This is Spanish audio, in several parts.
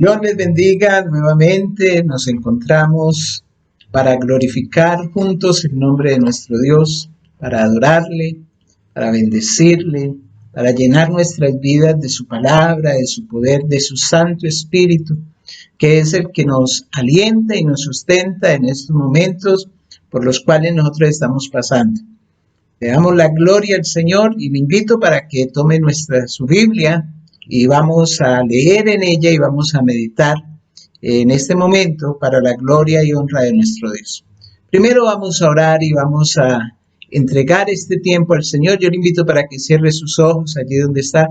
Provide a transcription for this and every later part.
Dios les bendiga nuevamente. Nos encontramos para glorificar juntos el nombre de nuestro Dios, para adorarle, para bendecirle, para llenar nuestras vidas de su palabra, de su poder, de su Santo Espíritu, que es el que nos alienta y nos sustenta en estos momentos por los cuales nosotros estamos pasando. Le damos la gloria al Señor y le invito para que tome su Biblia y vamos a leer en ella y vamos a meditar en este momento para la gloria y honra de nuestro Dios. Primero vamos a orar y vamos a entregar este tiempo al Señor. Yo le invito para que cierre sus ojos allí donde está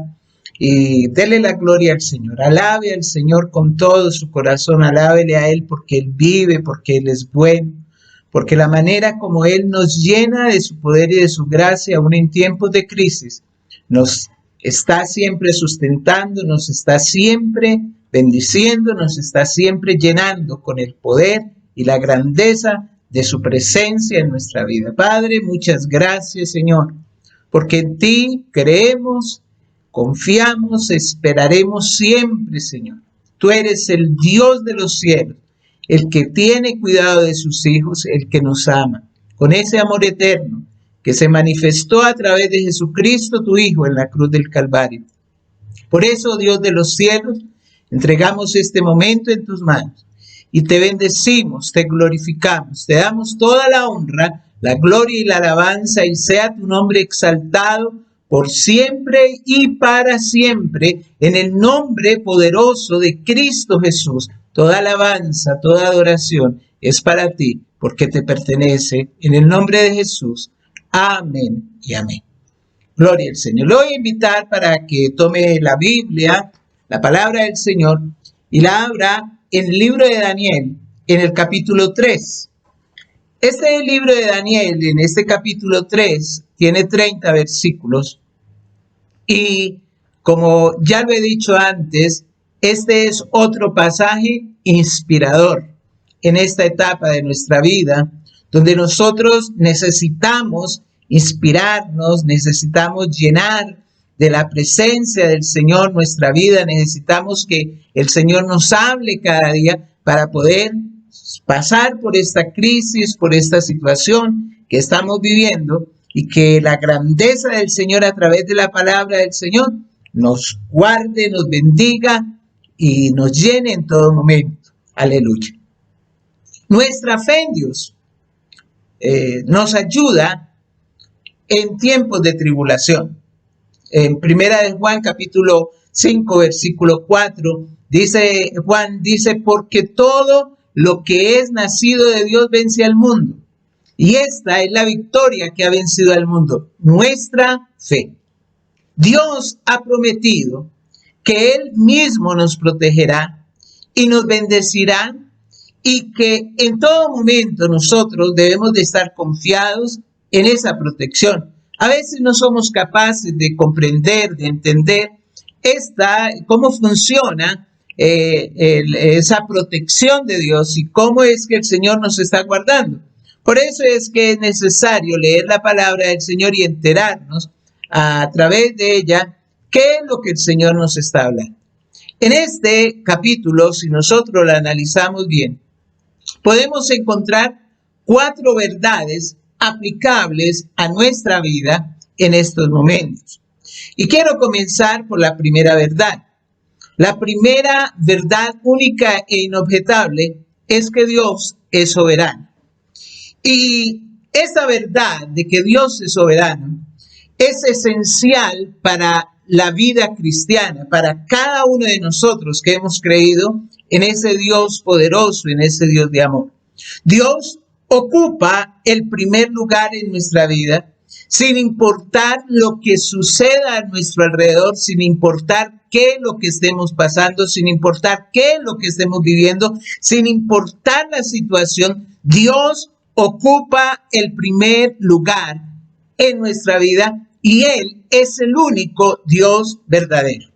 y dele la gloria al Señor. Alabe al Señor con todo su corazón, alábele a Él porque Él vive, porque Él es bueno, porque la manera como Él nos llena de su poder y de su gracia, aún en tiempos de crisis, nos está siempre sustentando, nos está siempre bendiciendo, nos está siempre llenando con el poder y la grandeza de su presencia en nuestra vida. Padre, muchas gracias, Señor, porque en ti creemos, confiamos, esperaremos siempre, Señor. Tú eres el Dios de los cielos, el que tiene cuidado de sus hijos, el que nos ama, con ese amor eterno que se manifestó a través de Jesucristo, tu Hijo, en la cruz del Calvario. Por eso, Dios de los cielos, entregamos este momento en tus manos y te bendecimos, te glorificamos, te damos toda la honra, la gloria y la alabanza, y sea tu nombre exaltado por siempre y para siempre, en el nombre poderoso de Cristo Jesús. Toda alabanza, toda adoración es para ti, porque te pertenece, en el nombre de Jesús. Amén y amén. Gloria al Señor. Lo voy a invitar para que tome la Biblia, la palabra del Señor, y la abra en el libro de Daniel, en el capítulo 3. Este libro de Daniel, en este capítulo 3, tiene 30 versículos. Y como ya lo he dicho antes, este es otro pasaje inspirador en esta etapa de nuestra vida, donde nosotros necesitamos inspirarnos, necesitamos llenar de la presencia del Señor nuestra vida, necesitamos que el Señor nos hable cada día para poder pasar por esta crisis, por esta situación que estamos viviendo, y que la grandeza del Señor a través de la palabra del Señor nos guarde, nos bendiga y nos llene en todo momento. Aleluya. Nuestra fe en Dios nos ayuda en tiempos de tribulación. En Primera de Juan, capítulo 5, versículo 4, Juan dice, porque todo lo que es nacido de Dios vence al mundo. Y esta es la victoria que ha vencido al mundo, nuestra fe. Dios ha prometido que Él mismo nos protegerá y nos bendecirá, y que en todo momento nosotros debemos de estar confiados en esa protección. A veces no somos capaces de comprender, de entender cómo funciona esa protección de Dios y cómo es que el Señor nos está guardando. Por eso es que es necesario leer la palabra del Señor y enterarnos a través de ella qué es lo que el Señor nos está hablando. En este capítulo, si nosotros lo analizamos bien, podemos encontrar 4 verdades aplicables a nuestra vida en estos momentos. Y quiero comenzar por la primera verdad. La primera verdad única e inobjetable es que Dios es soberano. Y esta verdad de que Dios es soberano es esencial para la vida cristiana, para cada uno de nosotros que hemos creído en ese Dios poderoso, en ese Dios de amor. Dios ocupa el primer lugar en nuestra vida, sin importar lo que suceda a nuestro alrededor, sin importar qué es lo que estemos pasando, sin importar qué es lo que estemos viviendo, sin importar la situación. Dios ocupa el primer lugar en nuestra vida y Él es el único Dios verdadero.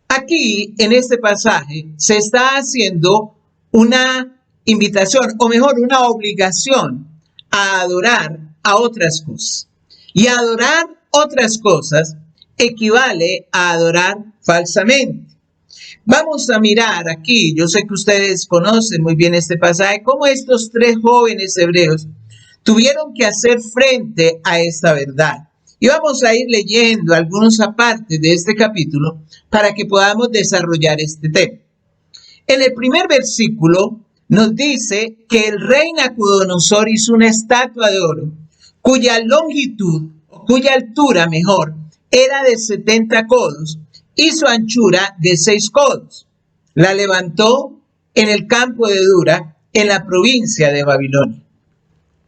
Aquí, en este pasaje, se está haciendo una invitación, o mejor, una obligación a adorar a otras cosas. Y adorar otras cosas equivale a adorar falsamente. Vamos a mirar aquí, yo sé que ustedes conocen muy bien este pasaje, cómo estos tres jóvenes hebreos tuvieron que hacer frente a esta verdad. Y vamos a ir leyendo algunos apartes de este capítulo para que podamos desarrollar este tema. En el primer versículo nos dice que el rey Nabucodonosor hizo una estatua de oro cuya longitud, cuya altura mejor, era de 70 codos y su anchura de 6 codos. La levantó en el campo de Dura, en la provincia de Babilonia.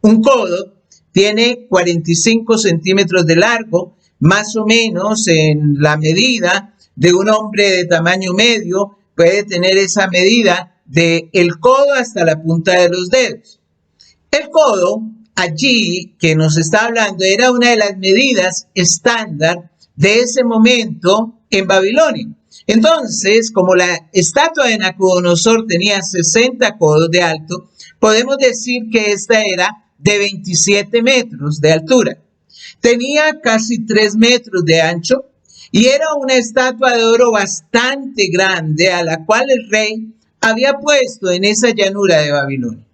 Un codo tiene 45 centímetros de largo, más o menos en la medida de un hombre de tamaño medio, puede tener esa medida del codo hasta la punta de los dedos. El codo, allí que nos está hablando, era una de las medidas estándar de ese momento en Babilonia. Entonces, como la estatua de Nabucodonosor tenía 60 codos de alto, podemos decir que esta era de 27 metros de altura. Tenía casi 3 metros de ancho y era una estatua de oro bastante grande a la cual el rey había puesto en esa llanura de Babilonia.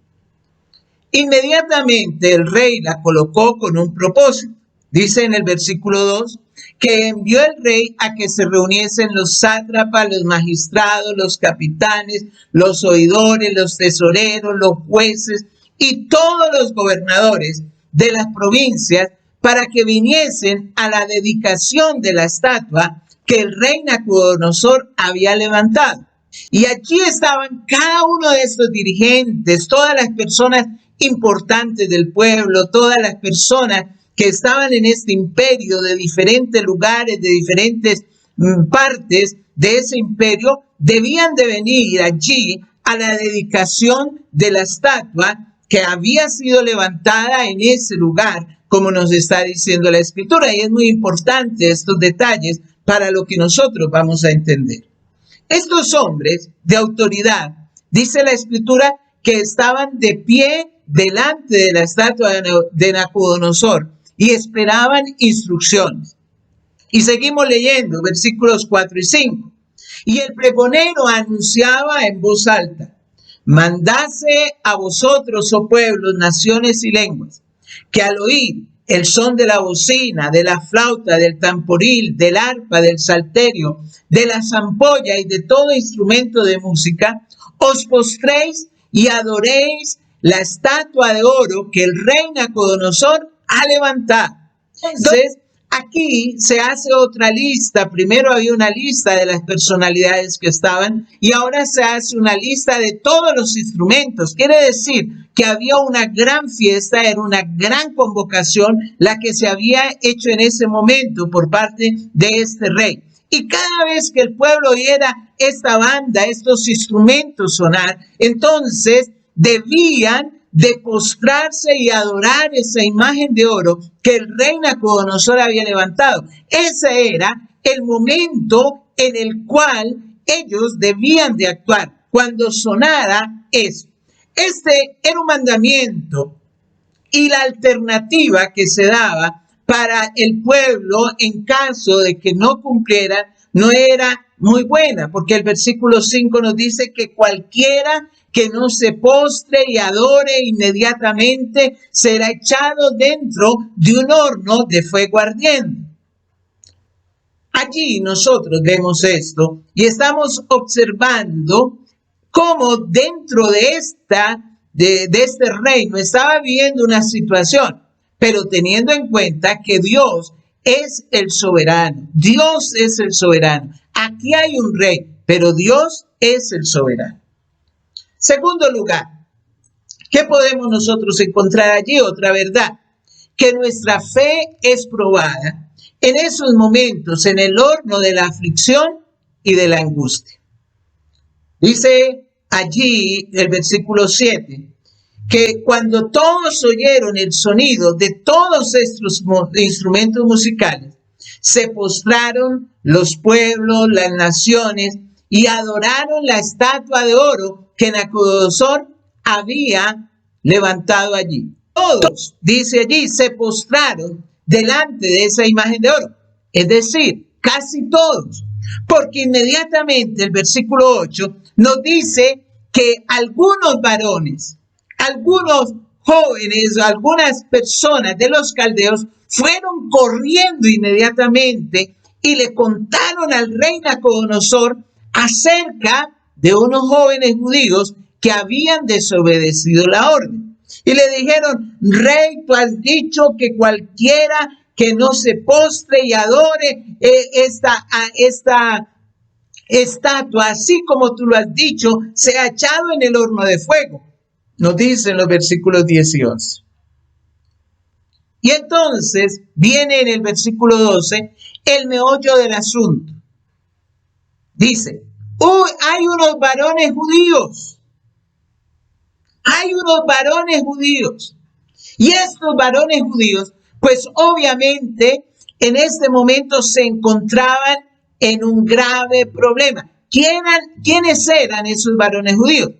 Inmediatamente el rey la colocó con un propósito. Dice en el versículo 2 que envió el rey a que se reuniesen los sátrapas, los magistrados, los capitanes, los oidores, los tesoreros, los jueces y todos los gobernadores de las provincias para que viniesen a la dedicación de la estatua que el rey Nabucodonosor había levantado. Y allí estaban cada uno de estos dirigentes, todas las personas importantes del pueblo, todas las personas que estaban en este imperio de diferentes lugares, de diferentes partes de ese imperio, debían de venir allí a la dedicación de la estatua que había sido levantada en ese lugar, como nos está diciendo la Escritura. Y es muy importante estos detalles para lo que nosotros vamos a entender. Estos hombres de autoridad, dice la Escritura, que estaban de pie delante de la estatua de Nabucodonosor y esperaban instrucciones. Y seguimos leyendo versículos 4 y 5. Y el pregonero anunciaba en voz alta: mandase a vosotros, oh pueblos, naciones y lenguas, que al oír el son de la bocina, de la flauta, del tamboril, del arpa, del salterio, de la zampolla y de todo instrumento de música, os postréis y adoréis la estatua de oro que el rey Nabucodonosor ha levantado. Entonces, aquí se hace otra lista. Primero había una lista de las personalidades que estaban y ahora se hace una lista de todos los instrumentos. Quiere decir que había una gran fiesta, era una gran convocación la que se había hecho en ese momento por parte de este rey. Y cada vez que el pueblo oyera esta banda, estos instrumentos sonar, entonces debían de postrarse y adorar esa imagen de oro que el rey Nabucodonosor había levantado. Ese era el momento en el cual ellos debían de actuar, cuando sonara eso. Este era un mandamiento y la alternativa que se daba para el pueblo en caso de que no cumplieran no era muy buena, porque el versículo 5 nos dice que cualquiera que no se postre y adore inmediatamente será echado dentro de un horno de fuego ardiente. Allí nosotros vemos esto y estamos observando cómo dentro de este reino estaba viviendo una situación, pero teniendo en cuenta que Dios es el soberano. Dios es el soberano. Aquí hay un rey, pero Dios es el soberano. Segundo lugar, ¿qué podemos nosotros encontrar allí? Otra verdad, que nuestra fe es probada en esos momentos, en el horno de la aflicción y de la angustia. Dice allí el versículo 7, que cuando todos oyeron el sonido de todos estos instrumentos musicales, se postraron los pueblos, las naciones, y adoraron la estatua de oro que Nabucodonosor había levantado allí. Todos, dice allí, se postraron delante de esa imagen de oro. Es decir, casi todos. Porque inmediatamente el versículo 8 nos dice que algunos varones, algunos jóvenes, algunas personas de los caldeos fueron corriendo inmediatamente y le contaron al rey Nabucodonosor acerca de unos jóvenes judíos que habían desobedecido la orden. Y le dijeron: rey, tú has dicho que cualquiera que no se postre y adore esta estatua, así como tú lo has dicho, sea echado en el horno de fuego. Nos dicen los versículos 10 y 11. Y entonces viene en el versículo 12 el meollo del asunto. Dice: hay unos varones judíos. Hay unos varones judíos. Y estos varones judíos, pues obviamente en este momento se encontraban en un grave problema. ¿Quiénes eran esos varones judíos?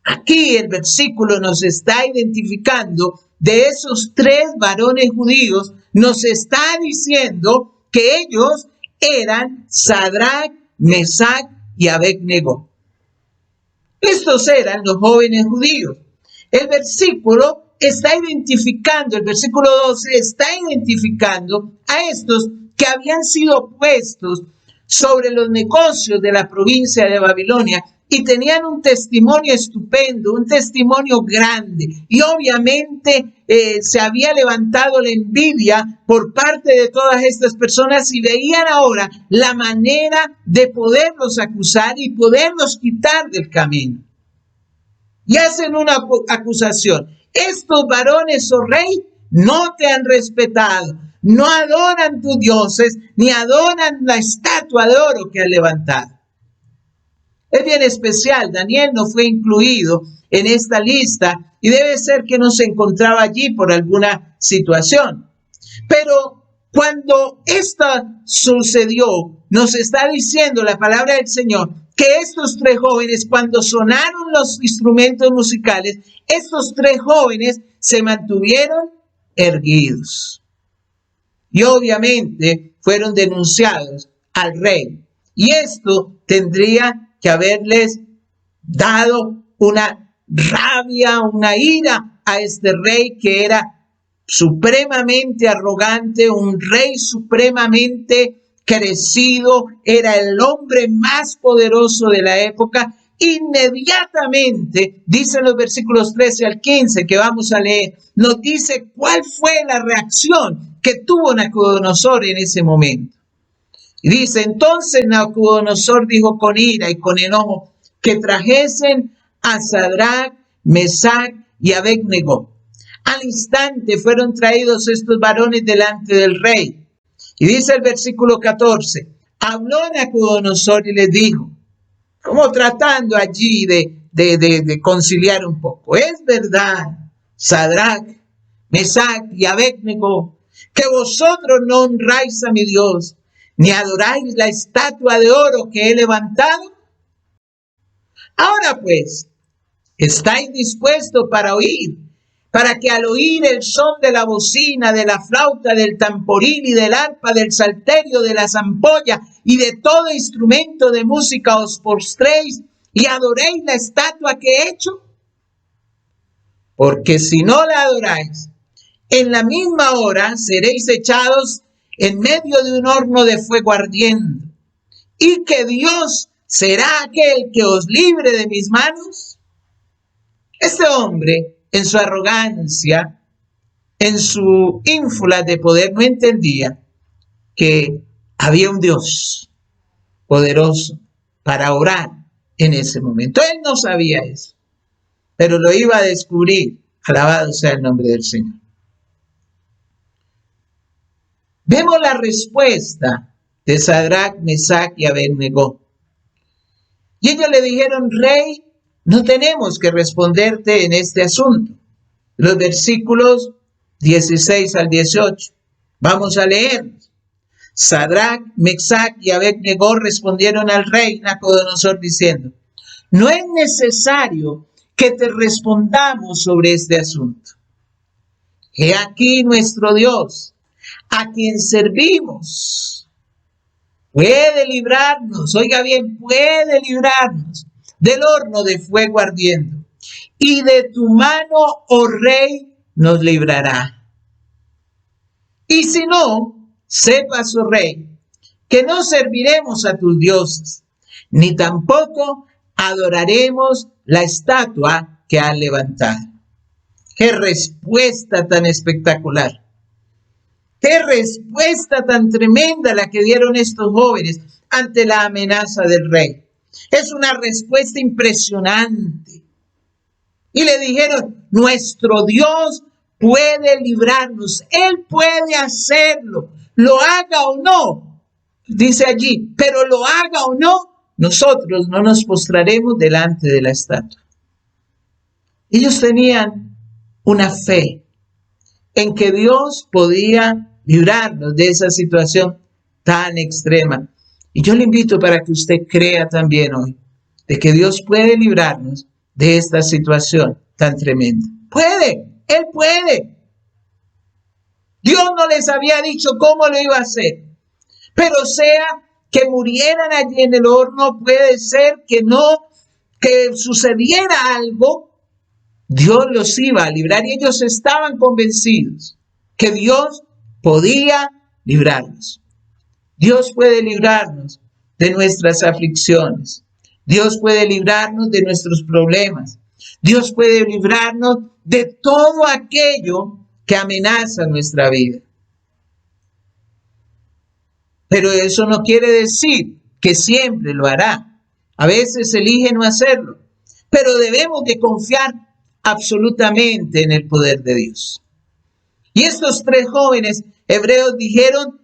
Aquí el versículo nos está identificando de esos 3 varones judíos, nos está diciendo que ellos eran Sadrac, Mesac y Abed-Nego. Estos eran los jóvenes judíos. El versículo está identificando, el versículo 12 está identificando a estos que habían sido puestos sobre los negocios de la provincia de Babilonia y tenían un testimonio estupendo, un testimonio grande. Y obviamente se había levantado la envidia por parte de todas estas personas y veían ahora la manera de poderlos acusar y poderlos quitar del camino. Y hacen una acusación: estos varones, oh rey, no te han respetado, no adoran tus dioses, ni adoran la estatua de oro que has levantado. Es bien especial, Daniel no fue incluido en esta lista y debe ser que no se encontraba allí por alguna situación. Pero cuando esto sucedió, nos está diciendo la palabra del Señor que estos 3 jóvenes, cuando sonaron los instrumentos musicales, estos 3 jóvenes se mantuvieron erguidos. Y obviamente fueron denunciados al rey. Y esto tendría que haberles dado una rabia, una ira a este rey que era supremamente arrogante, un rey supremamente crecido, era el hombre más poderoso de la época. Inmediatamente, dicen los versículos 13 al 15 que vamos a leer, nos dice cuál fue la reacción que tuvo Nabucodonosor en ese momento. Y dice: entonces Nabucodonosor dijo con ira y con enojo que trajesen a Sadrac, Mesac y Abed-Nego. Al instante fueron traídos estos varones delante del rey. Y dice el versículo 14, habló Nabucodonosor y les dijo, como tratando allí de conciliar un poco: es verdad, Sadrac, Mesac y Abed-Nego, que vosotros no honráis a mi Dios, ni adoráis la estatua de oro que he levantado. Ahora pues, ¿estáis dispuestos para oír? Para que al oír el son de la bocina, de la flauta, del tamboril y del arpa, del salterio, de la zampolla y de todo instrumento de música os postréis y adoréis la estatua que he hecho? Porque si no la adoráis, en la misma hora seréis echados en medio de un horno de fuego ardiendo, y que Dios será aquel que os libre de mis manos. Este hombre, en su arrogancia, en su ínfula de poder, no entendía que había un Dios poderoso para orar en ese momento. Él no sabía eso, pero lo iba a descubrir. Alabado sea el nombre del Señor. Vemos la respuesta de Sadrac, Mesac y Abed-Nego. Y ellos le dijeron: rey, no tenemos que responderte en este asunto. Los versículos 16 al 18. Vamos a leer. Sadrac, Mesac y Abed-Nego respondieron al rey Nabucodonosor diciendo: no es necesario que te respondamos sobre este asunto. He aquí nuestro Dios, a quien servimos. puede librarnos, oiga bien, puede librarnos del horno de fuego ardiendo. Y de tu mano, oh rey, nos librará. Y si no, sepas, oh rey, que no serviremos a tus dioses, ni tampoco adoraremos la estatua que han levantado. ¡Qué respuesta tan espectacular! ¡Qué respuesta tan tremenda la que dieron estos jóvenes ante la amenaza del rey! Es una respuesta impresionante. Y le dijeron, nuestro Dios puede librarnos, Él puede hacerlo, lo haga o no, dice allí, pero lo haga o no, nosotros no nos postraremos delante de la estatua. Ellos tenían una fe en que Dios podía librarnos de esa situación tan extrema. Y yo le invito para que usted crea también hoy de que Dios puede librarnos de esta situación tan tremenda. Puede, Él puede. Dios no les había dicho cómo lo iba a hacer, pero sea que murieran allí en el horno, puede ser que no, que sucediera algo, Dios los iba a librar y ellos estaban convencidos que Dios podía librarnos. Dios puede librarnos de nuestras aflicciones. Dios puede librarnos de nuestros problemas. Dios puede librarnos de todo aquello que amenaza nuestra vida. Pero eso no quiere decir que siempre lo hará. A veces elige no hacerlo. Pero debemos de confiar absolutamente en el poder de Dios. Y estos tres jóvenes hebreos dijeron,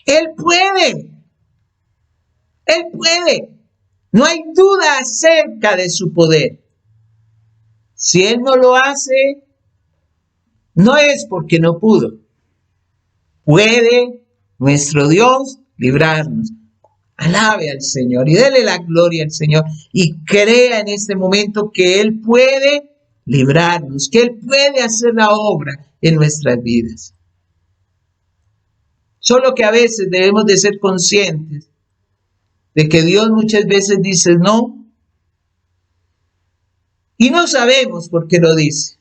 Él puede. Él puede. No hay duda acerca de su poder. Si Él no lo hace, no es porque no pudo. Puede nuestro Dios librarnos. Alabe al Señor y dele la gloria al Señor y crea en este momento que Él puede librarnos, que Él puede hacer la obra en nuestras vidas. Solo que a veces debemos de ser conscientes de que Dios muchas veces dice no y no sabemos por qué lo dice.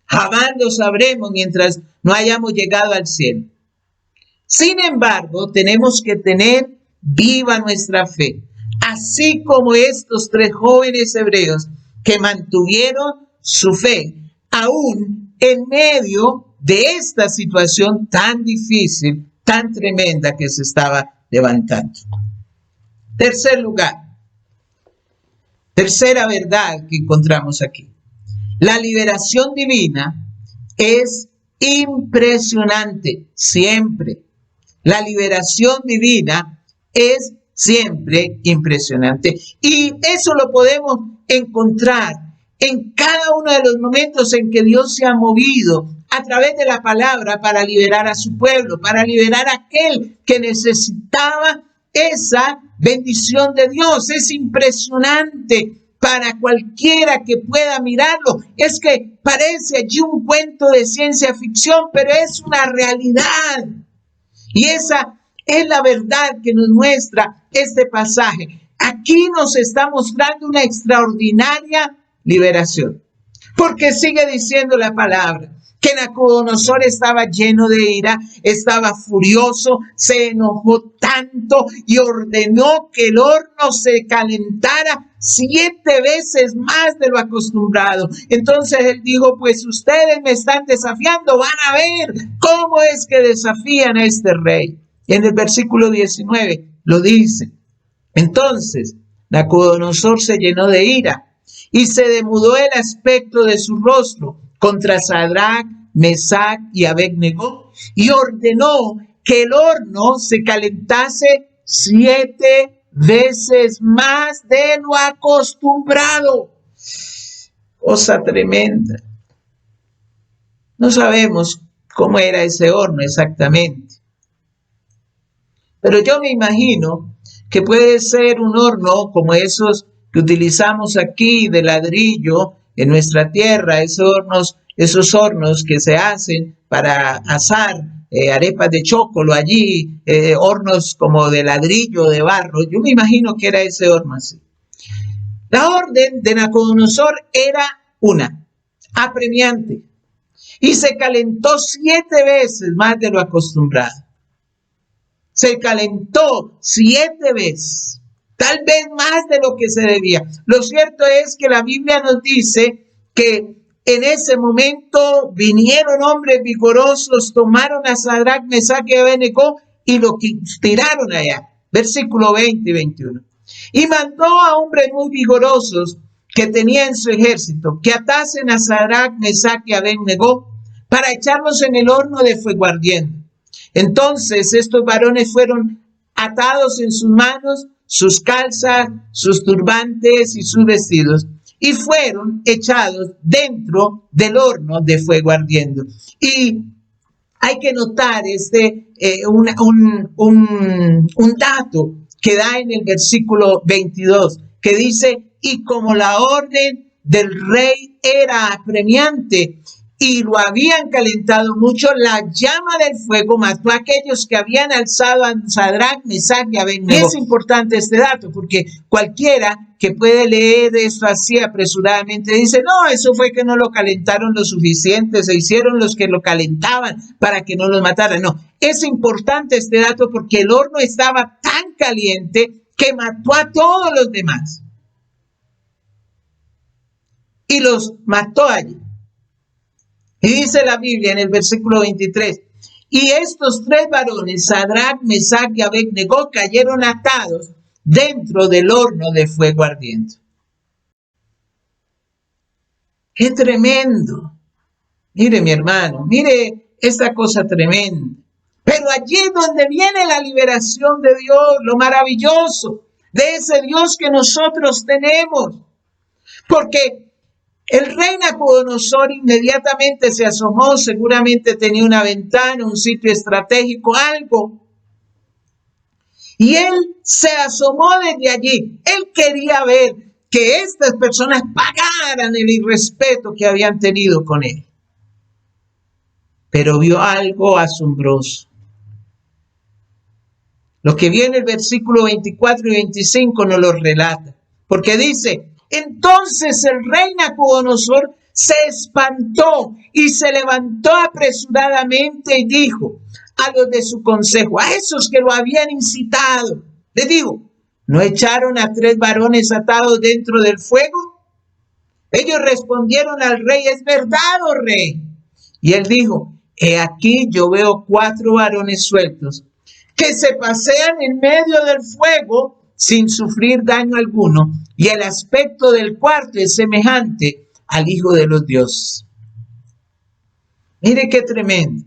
Jamás lo sabremos mientras no hayamos llegado al cielo. Sin embargo, tenemos que tener viva nuestra fe, así como estos tres jóvenes hebreos que mantuvieron su fe, aún en medio de esta situación tan difícil, tan tremenda que se estaba levantando. Tercer lugar, tercera verdad que encontramos aquí. La liberación divina es impresionante, siempre. La liberación divina es siempre impresionante. Y eso lo podemos encontrar en cada uno de los momentos en que Dios se ha movido a través de la palabra para liberar a su pueblo, para liberar a aquel que necesitaba esa bendición de Dios. Es impresionante para cualquiera que pueda mirarlo. Es que parece allí un cuento de ciencia ficción, pero es una realidad. Y esa es la verdad que nos muestra este pasaje. Aquí nos está mostrando una extraordinaria liberación. Porque sigue diciendo la palabra que Nabucodonosor estaba lleno de ira, estaba furioso, se enojó tanto y ordenó que el horno se calentara 7 veces más de lo acostumbrado. Entonces él dijo, pues ustedes me están desafiando, van a ver cómo es que desafían a este rey. Y en el versículo 19 lo dice. Entonces Nabucodonosor se llenó de ira y se demudó el aspecto de su rostro contra Sadrach, Mesach y Abednego, y ordenó que el horno se calentase 7 veces más de lo acostumbrado. Cosa tremenda. No sabemos cómo era ese horno exactamente, pero yo me imagino que puede ser un horno como esos que utilizamos aquí de ladrillo en nuestra tierra, esos hornos que se hacen para asar arepas de chocolo allí, hornos como de ladrillo, de barro. Yo me imagino que era ese horno así. La orden de Nabucodonosor era una, apremiante, y se calentó 7 veces más de lo acostumbrado. Se calentó 7 veces, tal vez más de lo que se debía. Lo cierto es que la Biblia nos dice que en ese momento vinieron hombres vigorosos, tomaron a Sadrach, Mesach y Abednego y lo tiraron allá. Versículo 20 y 21. Y mandó a hombres muy vigorosos que tenía en su ejército que atasen a Sadrach, Mesach y Abednego para echarlos en el horno de fuego ardiente. Entonces estos varones fueron atados en sus manos, sus calzas, sus turbantes y sus vestidos, y fueron echados dentro del horno de fuego ardiendo. Y hay que notar un dato que da en el versículo 22, que dice, y como la orden del rey era apremiante y lo habían calentado mucho, la llama del fuego mató a aquellos que habían alzado a Sadrach, Mesach y Abednego. Es importante este dato porque cualquiera que puede leer esto así apresuradamente dice, no, eso fue que no lo calentaron lo suficiente, se hicieron los que lo calentaban para que no los mataran. No, es importante este dato porque el horno estaba tan caliente que mató a todos los demás. Y los mató allí. Y dice la Biblia en el versículo 23, y estos 3 varones, Sadrach, Mesach y Abednego, cayeron atados dentro del horno de fuego ardiente. ¡Qué tremendo! Mire, mi hermano, mire esta cosa tremenda. Pero allí es donde viene la liberación de Dios, lo maravilloso de ese Dios que nosotros tenemos. Porque el rey Nabucodonosor inmediatamente se asomó, seguramente tenía una ventana, un sitio estratégico, algo. Y él se asomó desde allí. Él quería ver que estas personas pagaran el irrespeto que habían tenido con él. Pero vio algo asombroso. Lo que viene el versículo 24 y 25 nos lo relata. Porque dice, entonces el rey Nabucodonosor se espantó y se levantó apresuradamente y dijo a los de su consejo, a esos que lo habían incitado, les dijo, ¿no echaron a 3 varones atados dentro del fuego? Ellos respondieron al rey, es verdad, oh rey. Y él dijo, he aquí yo veo 4 varones sueltos que se pasean en medio del fuego sin sufrir daño alguno, y el aspecto del cuarto es semejante al Hijo de los Dioses. Mire qué tremendo.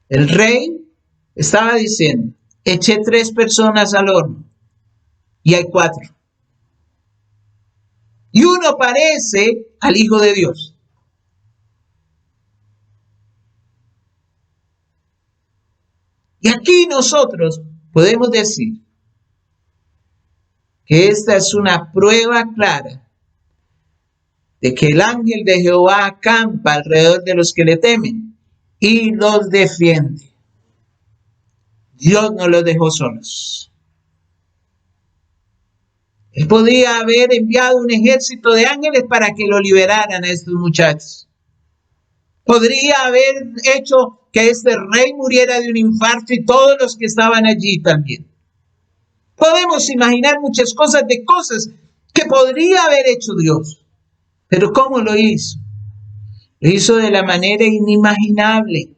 El rey estaba diciendo, eché 3 personas al horno, y hay 4. Y uno parece al Hijo de Dios. Y aquí nosotros podemos decir que esta es una prueba clara de que el ángel de Jehová acampa alrededor de los que le temen y los defiende. Dios no los dejó solos. Él podía haber enviado un ejército de ángeles para que lo liberaran a estos muchachos. Podría haber hecho que este rey muriera de un infarto y todos los que estaban allí también. Podemos imaginar muchas cosas que podría haber hecho Dios. Pero ¿cómo lo hizo? Lo hizo de la manera inimaginable.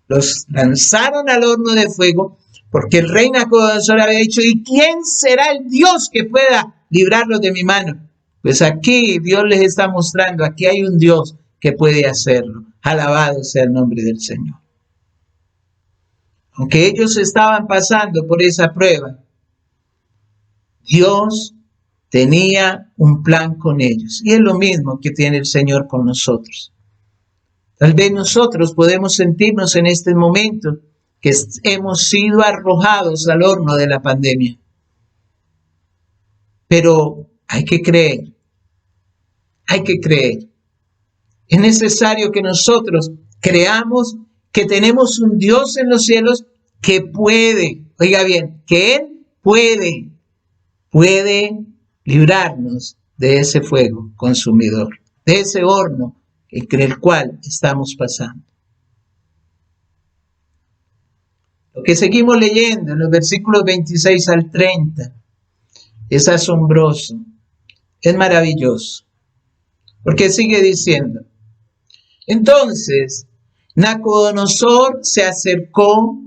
Los lanzaron al horno de fuego porque el rey Nabucodonosor había dicho, ¿y quién será el Dios que pueda librarlos de mi mano? Pues aquí Dios les está mostrando, aquí hay un Dios que puede hacerlo. Alabado sea el nombre del Señor. Aunque ellos estaban pasando por esa prueba, Dios tenía un plan con ellos. Y es lo mismo que tiene el Señor con nosotros. Tal vez nosotros podemos sentirnos en este momento que hemos sido arrojados al horno de la pandemia. Pero hay que creer. Hay que creer. Es necesario que nosotros creamos que tenemos un Dios en los cielos que puede, oiga bien, que Él puede librarnos de ese fuego consumidor, de ese horno entre el cual estamos pasando. Lo que seguimos leyendo en los versículos 26 al 30 es asombroso, es maravilloso, porque sigue diciendo: entonces Nabucodonosor se acercó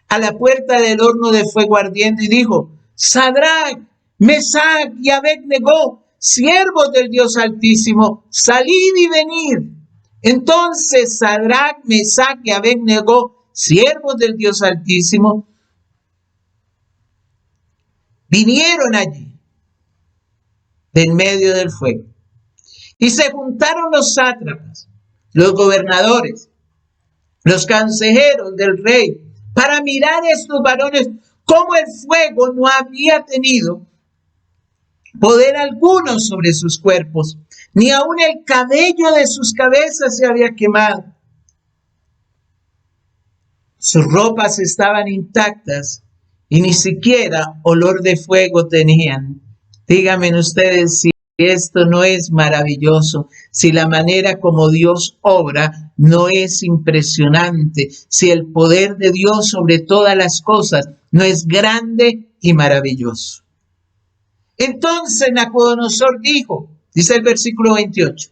a la puerta del horno de fuego ardiendo y dijo: Sadrach, Mesach y Abed-Nego, siervos del Dios Altísimo, salid y venid. Entonces Sadrach, Mesach y Abed-Nego, siervos del Dios Altísimo, vinieron allí, de en medio del fuego. Y se juntaron los sátrapas, los gobernadores, los consejeros del rey, para mirar a estos varones, cómo el fuego no había tenido poder alguno sobre sus cuerpos, ni aun el cabello de sus cabezas se había quemado. Sus ropas estaban intactas y ni siquiera olor de fuego tenían. Díganme ustedes si esto no es maravilloso, si la manera como Dios obra no es impresionante, si el poder de Dios sobre todas las cosas no es grande y maravilloso. Entonces Nabucodonosor dijo, dice el versículo 28,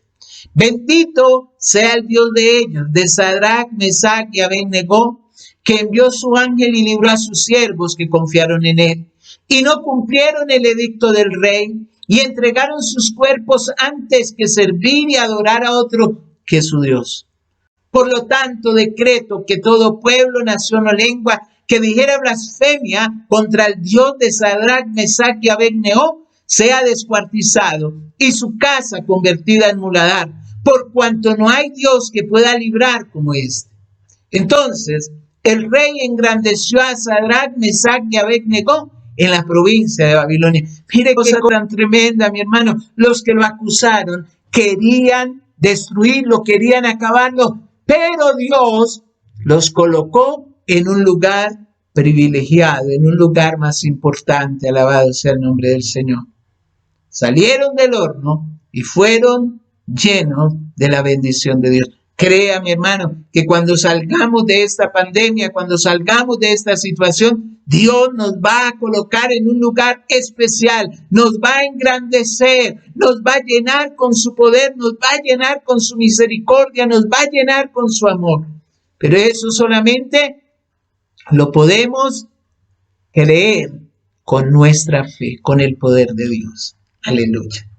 bendito sea el Dios de ellos, de Sadrach, Mesach y Abed-Nego, que envió su ángel y libró a sus siervos que confiaron en él, y no cumplieron el edicto del rey, y entregaron sus cuerpos antes que servir y adorar a otro que su Dios. Por lo tanto, decreto que todo pueblo, nación o lengua que dijera blasfemia contra el Dios de Sadrach, Mesach y Abed-Nego sea descuartizado y su casa convertida en muladar, por cuanto no hay Dios que pueda librar como este. Entonces, el rey engrandeció a Sadrach, Mesach y Abed-Nego en la provincia de Babilonia. Mire qué cosa tan tremenda, mi hermano. Los que lo acusaron querían destruirlo, querían acabarlo, pero Dios los colocó en un lugar privilegiado, en un lugar más importante. Alabado sea el nombre del Señor. Salieron del horno y fueron llenos de la bendición de Dios. Crea, mi hermano, que cuando salgamos de esta pandemia, cuando salgamos de esta situación, Dios nos va a colocar en un lugar especial, nos va a engrandecer, nos va a llenar con su poder, nos va a llenar con su misericordia, nos va a llenar con su amor. Pero eso solamente lo podemos creer con nuestra fe, con el poder de Dios. Aleluya.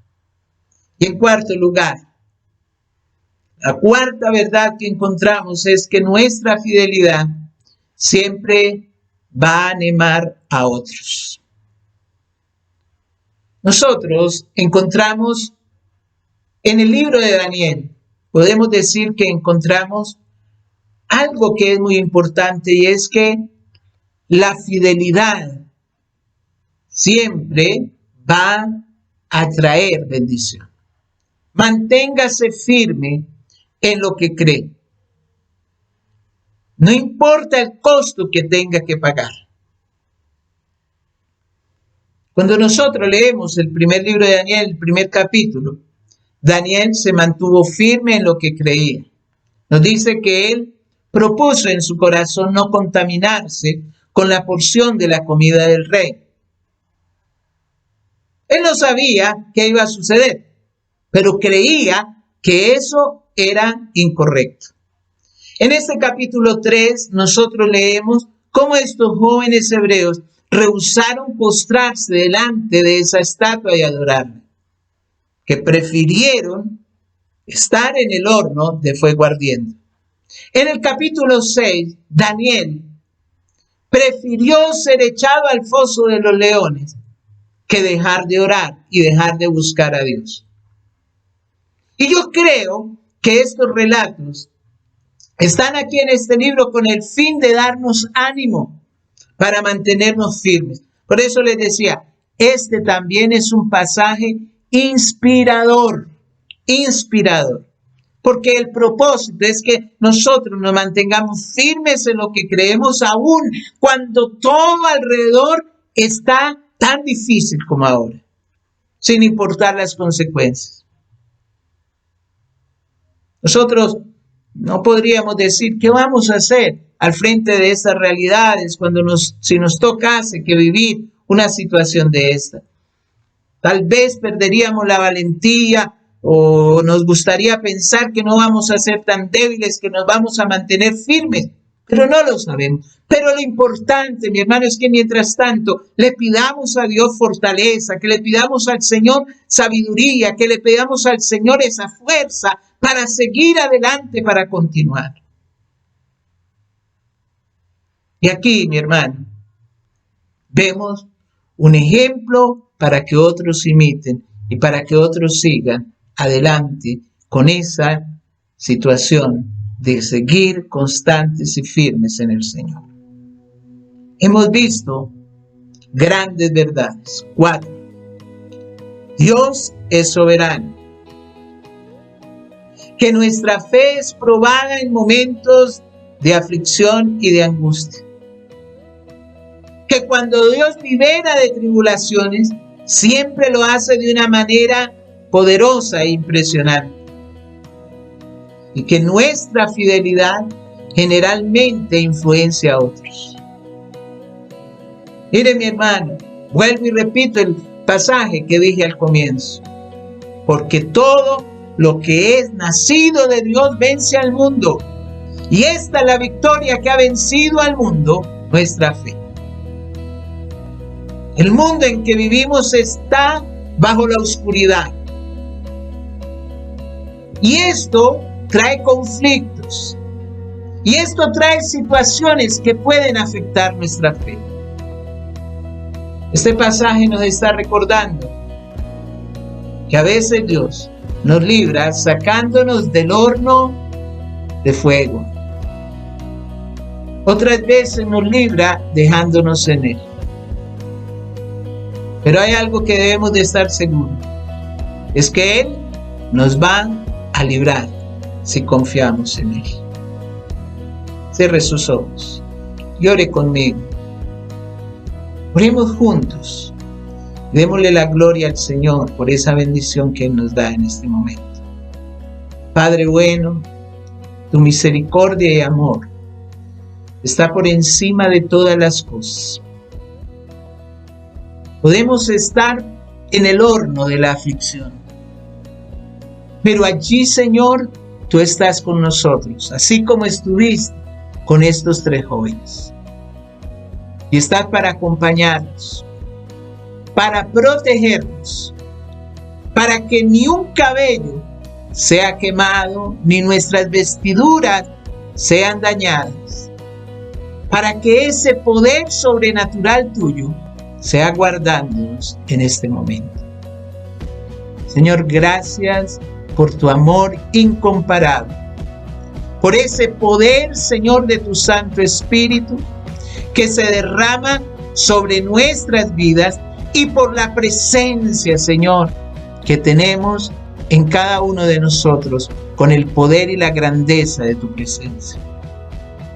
Y en cuarto lugar, la cuarta verdad que encontramos es que nuestra fidelidad siempre va a animar a otros. Nosotros encontramos en el libro de Daniel, podemos decir que encontramos algo que es muy importante, y es que la fidelidad siempre va a traer bendición. Manténgase firme en lo que cree. No importa el costo que tenga que pagar. Cuando nosotros leemos el primer libro de Daniel, el primer capítulo, Daniel se mantuvo firme en lo que creía. Nos dice que él propuso en su corazón no contaminarse con la porción de la comida del rey. Él no sabía qué iba a suceder, pero creía que eso era incorrecto. En este capítulo 3 nosotros leemos cómo estos jóvenes hebreos rehusaron postrarse delante de esa estatua y adorarla, que prefirieron estar en el horno de fuego ardiendo. En el capítulo 6, Daniel prefirió ser echado al foso de los leones que dejar de orar y dejar de buscar a Dios. Y yo creo que estos relatos están aquí en este libro con el fin de darnos ánimo para mantenernos firmes. Por eso les decía, este también es un pasaje inspirador, inspirador. Porque el propósito es que nosotros nos mantengamos firmes en lo que creemos aún cuando todo alrededor está tan difícil como ahora, sin importar las consecuencias. Nosotros no podríamos decir qué vamos a hacer al frente de estas realidades si nos tocase que vivir una situación de esta. Tal vez perderíamos la valentía o nos gustaría pensar que no vamos a ser tan débiles, que nos vamos a mantener firmes, pero no lo sabemos. Pero lo importante, mi hermano, es que mientras tanto le pidamos a Dios fortaleza, que le pidamos al Señor sabiduría, que le pidamos al Señor esa fuerza para seguir adelante, para continuar. Y aquí, mi hermano, vemos un ejemplo para que otros imiten y para que otros sigan adelante con esa situación de seguir constantes y firmes en el Señor. Hemos visto grandes verdades. 4. Dios es soberano. Que nuestra fe es probada en momentos de aflicción y de angustia. Que cuando Dios libera de tribulaciones, siempre lo hace de una manera poderosa e impresionante. Y que nuestra fidelidad generalmente influencia a otros. Mire, mi hermano, vuelvo y repito el pasaje que dije al comienzo. Porque todo lo que es nacido de Dios vence al mundo. Y esta es la victoria que ha vencido al mundo, nuestra fe. El mundo en que vivimos está bajo la oscuridad. Y esto trae conflictos. Y esto trae situaciones que pueden afectar nuestra fe. Este pasaje nos está recordando que a veces Dios nos libra sacándonos del horno de fuego. Otras veces nos libra dejándonos en él. Pero hay algo que debemos de estar seguros. Es que Él nos va a librar si confiamos en Él. Cierre sus ojos y ore conmigo. Oremos juntos. Démosle la gloria al Señor por esa bendición que Él nos da en este momento. Padre bueno, tu misericordia y amor está por encima de todas las cosas. Podemos estar en el horno de la aflicción, pero allí, Señor, tú estás con nosotros, así como estuviste con estos 3 jóvenes. Y estás para acompañarnos, para protegernos, para que ni un cabello sea quemado, ni nuestras vestiduras sean dañadas, para que ese poder sobrenatural tuyo sea guardándonos en este momento. Señor, gracias por tu amor incomparable, por ese poder, Señor, de tu Santo Espíritu que se derrama sobre nuestras vidas y por la presencia, Señor, que tenemos en cada uno de nosotros con el poder y la grandeza de tu presencia.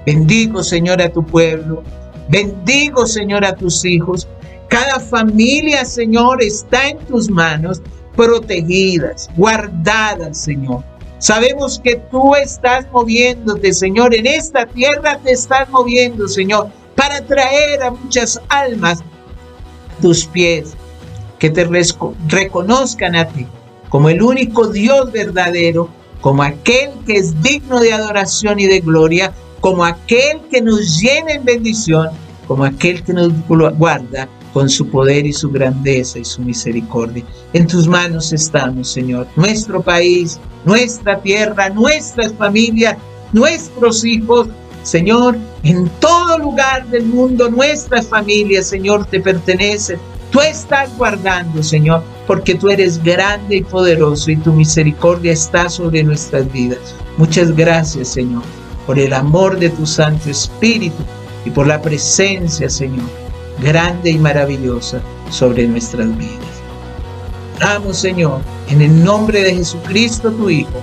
Bendigo, Señor, a tu pueblo. Bendigo, Señor, a tus hijos. Cada familia, Señor, está en tus manos, protegidas, guardadas, Señor. Sabemos que tú estás moviéndote, Señor, en esta tierra te estás moviendo, Señor, para traer a muchas almas a tus pies, que te reconozcan a ti como el único Dios verdadero, como aquel que es digno de adoración y de gloria, como aquel que nos llena en bendición, como aquel que nos guarda con su poder y su grandeza y su misericordia. En tus manos estamos, Señor, nuestro país, nuestra tierra, nuestras familias, nuestros hijos, Señor, en todo lugar del mundo, nuestras familias, Señor, te pertenecen. Tú estás guardando, Señor, porque tú eres grande y poderoso y tu misericordia está sobre nuestras vidas. Muchas gracias, Señor, por el amor de tu Santo Espíritu y por la presencia, Señor, grande y maravillosa sobre nuestras vidas. Oramos, Señor, en el nombre de Jesucristo, tu Hijo,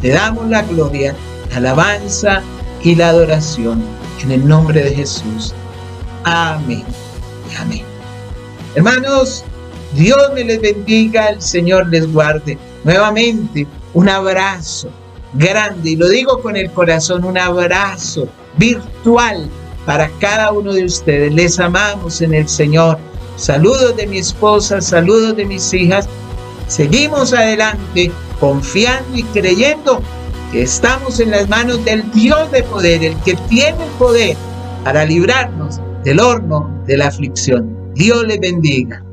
Te damos la gloria, la alabanza y la adoración en el nombre de Jesús. Amén y amén. Hermanos, Dios me les bendiga, el Señor les guarde. Nuevamente, un abrazo grande, y lo digo con el corazón, un abrazo virtual para cada uno de ustedes. Les amamos en el Señor. Saludos de mi esposa, saludos de mis hijas. Seguimos adelante, confiando y creyendo que estamos en las manos del Dios de poder, el que tiene el poder para librarnos del horno de la aflicción. Dios les bendiga.